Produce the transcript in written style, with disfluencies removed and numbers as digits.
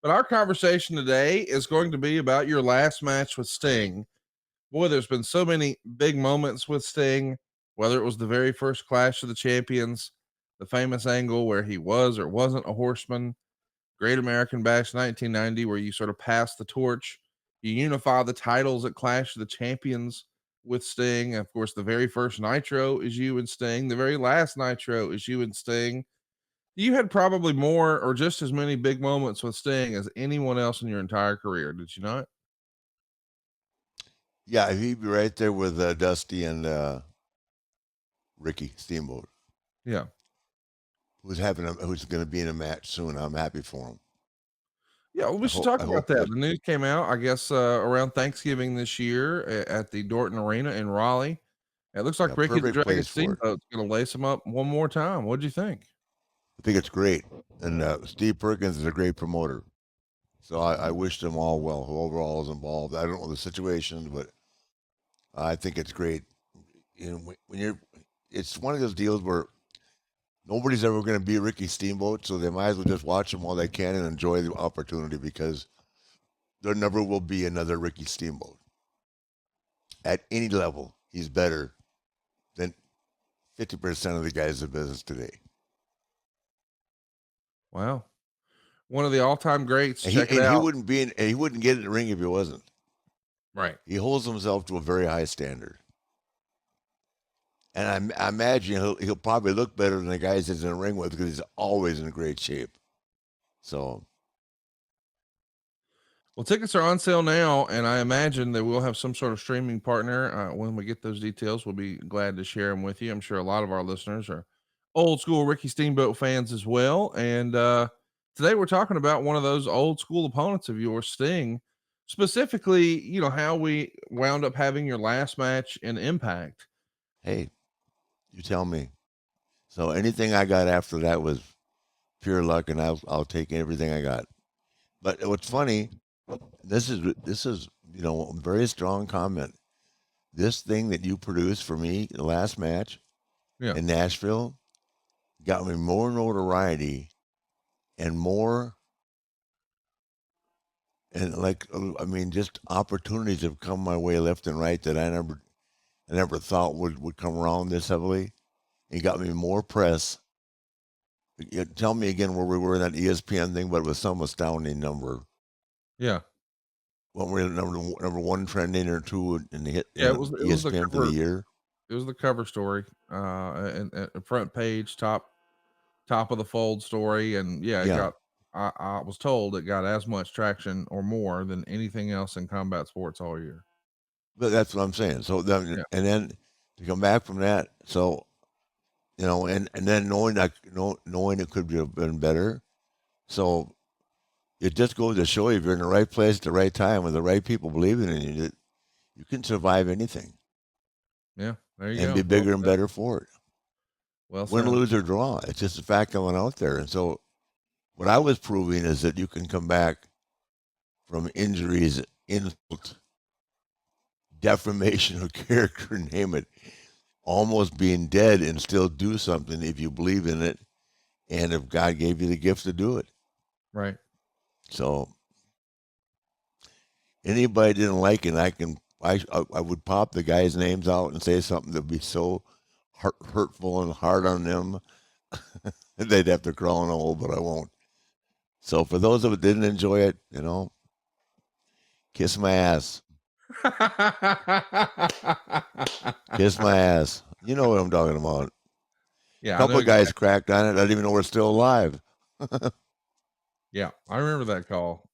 But our conversation today is going to be about your last match with Sting. Boy, there's been so many big moments with Sting, whether it was the very first Clash of the Champions, the famous angle where he was or wasn't a horseman, Great American Bash 1990, where you sort of pass the torch. You unify the titles at Clash of the Champions with Sting. Of course, the very first Nitro is you and Sting. The very last Nitro is you and Sting. You had probably more or just as many big moments with Sting as anyone else in your entire career, did you not? Yeah, he'd be right there with Dusty and Ricky Steamboat, Yeah. who's going to be in a match soon. I'm happy for him. Yeah, well, we should talk I about hope that. that. The news came out, I guess, around Thanksgiving this year at the Dorton Arena in Raleigh. It looks Yeah, like Ricky the perfect Dragon place for it. Steamboat's going to lace him up one more time. What'd you think? I think it's great, and Steve Perkins is a great promoter. So I wish them all well. Whoever all is involved, I don't know the situation, but I think it's great. You know, when you're, it's one of those deals where nobody's ever going to be Ricky Steamboat, so they might as well just watch him while they can and enjoy the opportunity because there never will be another Ricky Steamboat at any level. He's better than 50% of the guys in business today. Wow. One of the all-time greats. And he Check it and he out. wouldn't be in, and he wouldn't get in the ring if he wasn't. Right. He holds himself to a very high standard. And I imagine he'll probably look better than the guys he's in the ring with because he's always in great shape. So Well, tickets are on sale now, and I imagine that we'll have some sort of streaming partner. When we get those details, we'll be glad to share them with you. I'm sure a lot of our listeners are old school Ricky Steamboat fans as well. And today we're talking about one of those old school opponents of yours, Sting. Specifically, how we wound up having your last match in Impact. hey, you tell me. So anything I got after that was pure luck, and I'll take everything I got. But what's funny, this is a very strong comment. This thing that you produced for me, the last match Yeah. in Nashville, got me more notoriety and more, and like I mean, just opportunities have come my way left and right that I never thought would come around this heavily. It got me more press. Tell me again where we were in that ESPN thing, but it was some astounding number. Yeah. What were we number one trending or two in the hit Yeah. in It was the ESPN for the cover. year? It was the cover story, and front page, top of the fold story, and yeah, it Yeah, got. I was told it got as much traction or more than anything else in combat sports all year. but that's what I'm saying. So then, Yeah, and then to come back from that, so and then knowing it could have been better. So it just goes to show you if you're in the right place at the right time with the right people believing in you, that you can survive anything yeah. There you and be go. Well bigger and said. better for it. Well Win, said. lose, or draw. It's just a fact going out there. And so what I was proving is that you can come back from injuries, insult, defamation of character, name it, almost being dead and still do something if you believe in it and if God gave you the gift to do it. Right. So anybody didn't like it, I would pop the guys' names out and say something that would be so hurtful and hard on them they'd have to crawl in a hole, but I won't. So for those of us that didn't enjoy it, kiss my ass. Kiss my ass. You know what I'm talking about. A Yeah, I know couple of guys exactly. cracked on it. I didn't even know we're still alive. Yeah, I remember that call.